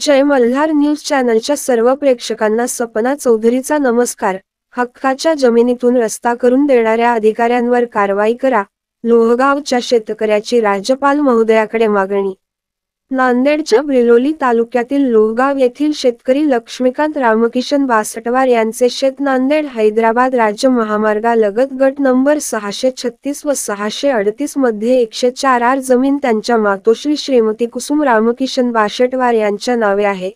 जय Malhar news चॅनलच्या सर्व प्रेक्षकांना सपना चौधरीचा नमस्कार। हक्काच्या जमिनीतून रस्ता करून देणाऱ्या अधिकाऱ्यांवर कारवाई करा, लोहगावच्या शेतकऱ्याची राज्यपाल महोदयाकडे मागणी। नांदेडच्या ब्रिलोली तालुक्यातील लोहगाव येथील शेतकरी लक्ष्मीकांत रामकिशन बासटवार यांचे शेत नांदेड हैदराबाद राज्य महामार्गालगत गट नंबर 636 व 638 मध्ये 104 आर जमीन त्यांच्या मातोश्री श्रीमती कुसुम रामकिशन बासटवार यांच्या नावे आहे।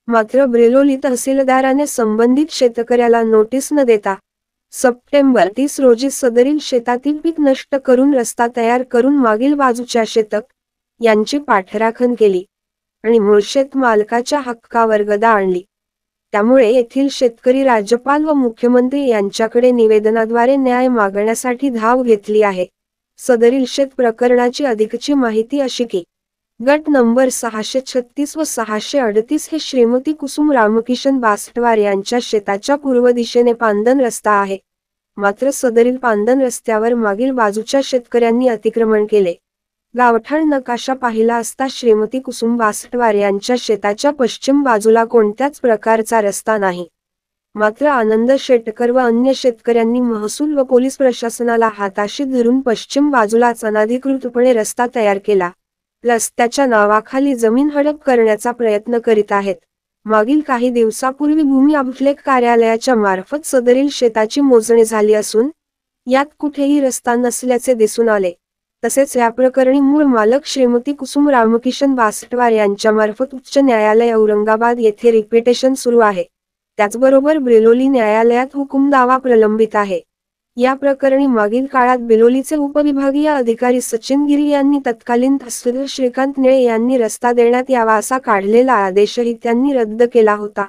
मात्र ब्रिलोली तहसीलदाराने संबंधित शेतकऱ्याला नोटीस न देता सप्टेंबर 30 रोजी सदरील शेतातील पीक नष्ट करून रस्ता तयार करून मागील बाजूच्या शेतक यांची पाठराखण केली आणि मूळ शेत मालकाच्या हक्कावर गदा आणली। त्यामुळे येथील शेतकरी राज्यपाल व मुख्यमंत्री यांच्याकडे निवेदनाद्वारे न्याय मागण्यासाठी धाव घेतली आहे। सदरील शेत प्रकरणाची अधिकची माहिती अशी की गट नंबर 636 व 638 हे श्रीमती कुसुम रामकिशन बासटवार यांच्या शेताच्या पूर्व दिशेने पांदन रस्ता आहे। मात्र सदरील पांदन रस्त्यावर मागील बाजूच्या शेतकऱ्यांनी अतिक्रमण केले। गावठाण नकाशा पाहिला असता श्रीमती कुसुम बासटवार यांच्या शेताच्या पश्चिम बाजूला कोणत्याच प्रकारचा रस्ता नाही। मात्र आनंद शेटकर व अन्य शेतकऱ्यांनी महसूल व पोलीस प्रशासनाला हाताशी धरून पश्चिम बाजूलाच अनधिकृतपणे रस्ता तयार केला। रस्त्याच्या नावाखाली जमीन हडप करण्याचा प्रयत्न करीत आहेत। मागील काही दिवसापूर्वी भूमी अभिलेख कार्यालयाच्या मार्फत सदरील शेताची मोजणी झाली असून यात कुठेही रस्ता नसल्याचे दिसून आले। तसेच या प्रकरणी मूळ मालक श्रीमती कुसुम रामकिशन बासटवार यांच्यामार्फत उच्च न्यायालय औरंगाबाद येथे रिपिटेशन सुरू आहे। त्याचबरोबर ब्रिलोली न्यायालयात हुकूम दावा प्रलंबित आहे। या प्रकरणी मागील काळात बिलोलीचे उपविभागीय अधिकारी सचिन गिरी यांनी तत्कालीन तहसीलदार श्रीकांत निळे यांनी रस्ता देण्यात यावा असा काढलेला आदेशही त्यांनी रद्द केला होता।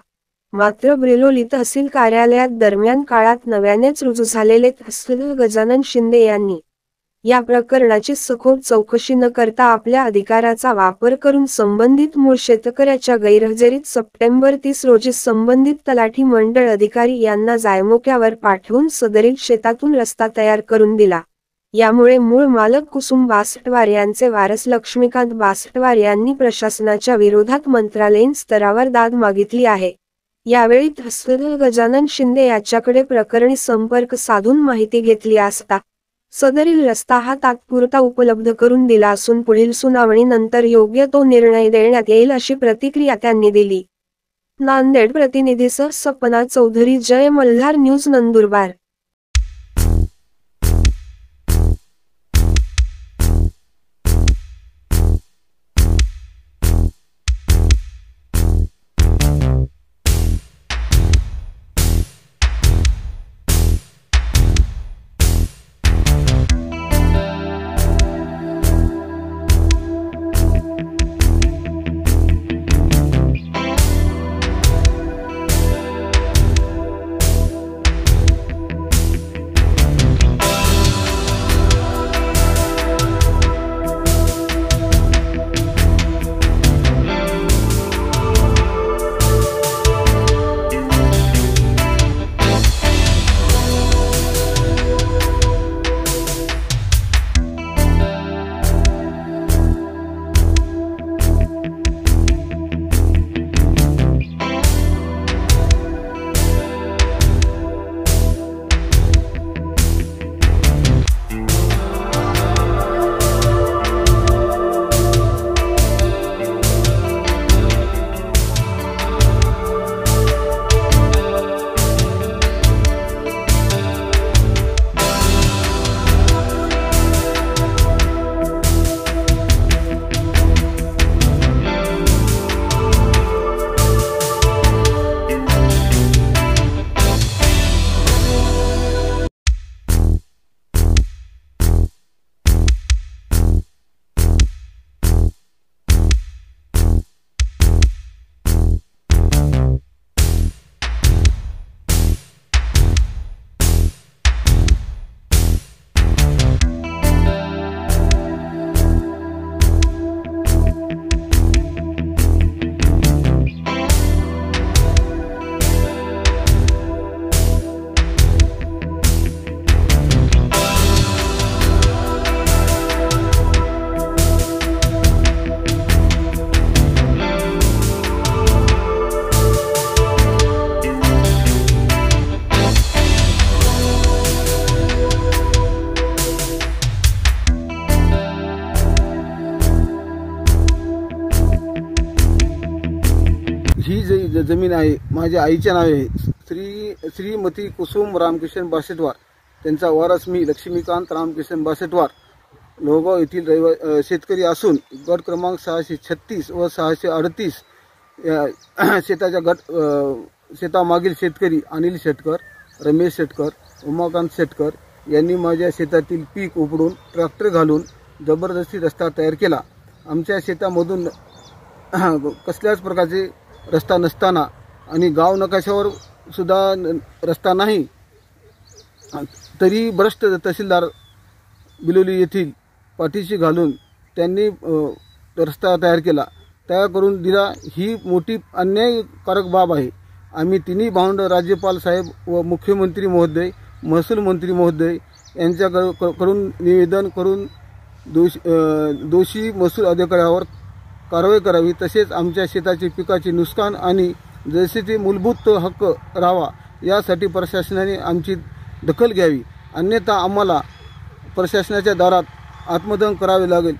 मात्र ब्रिलोली तहसील कार्यालयात दरम्यान काळात नव्यानेच रुजू झालेले तहसीलदार गजानन शिंदे यांनी या प्रकरणाची सखोल चौकशी न करता आपल्या अधिकाराचा वापर करून संबंधित मूळ शेतकऱ्याच्या गैरहजेरीत सप्टेंबर 30 रोजी संबंधित तलाठी मंडळ अधिकारी यांना जायमोक्यावर पाठवून सदरील शेतातून रस्ता तयार करून दिला। यामुळे मूळ मालक कुसुम बासटवार यांचे वारस लक्ष्मीकांत बासटवार यांनी प्रशासनाच्या विरोधात मंत्रालयीन स्तरावर दाद मागितली आहे। यावेळी तहसीलदार गजानन शिंदे याच्याकडे प्रकरणी संपर्क साधून माहिती घेतली असता सदरील रस्ता हा तात्पुरता उपलब्ध करून दिला असून पुढील सुनावणीनंतर योग्य तो निर्णय देण्यात येईल अशी प्रतिक्रिया त्यांनी दिली। नांदेड प्रतिनिधीसह सपना चौधरी, जय मल्हार न्यूज, नंदुरबार। जमीन आहे माझ्या आईच्या नावे आहे। श्रीमती कुसुम रामकिशन बासेटवार, त्यांचा वारस मी लक्ष्मीकांत रामकिशन बासेटवार लोहगाव येथील शेतकरी असून गट क्रमांक 636 व 638 शेतामागील शेतकरी अनिल शेटकर, रमेश शेटकर, उमाकांत शेटकर यांनी माझ्या शेतातील पीक उपडून ट्रॅक्टर घालून जबरदस्ती रस्ता तयार केला। आमच्या शेतामधून कसल्याच प्रकारचे रस्ता नसताना आणि गाव नकाशावर सुद्धा रस्ता नाही तरी भ्रष्ट तहसीलदार बिलोली येथील पाठीशी घालून त्यांनी रस्ता तयार केला, तयार करून दिला। ही मोठी अन्यायकारक बाब आहे। आम्ही तिन्ही भावंड राज्यपाल साहेब व मुख्यमंत्री महोदय, महसूल मंत्री महोदय यांच्याकडून निवेदन करून दोषी महसूल अधिकाऱ्यावर कारवाई करावी, तसेच आमच्या शेताची पिकाचे नुकसान आणि जसे मूलभूत हक्क राहावा यासाठी प्रशासनाने आमची दखल घ्यावी, अन्यथा आम्हाला प्रशासनाच्या दारात आत्मदहन करावे लागेल।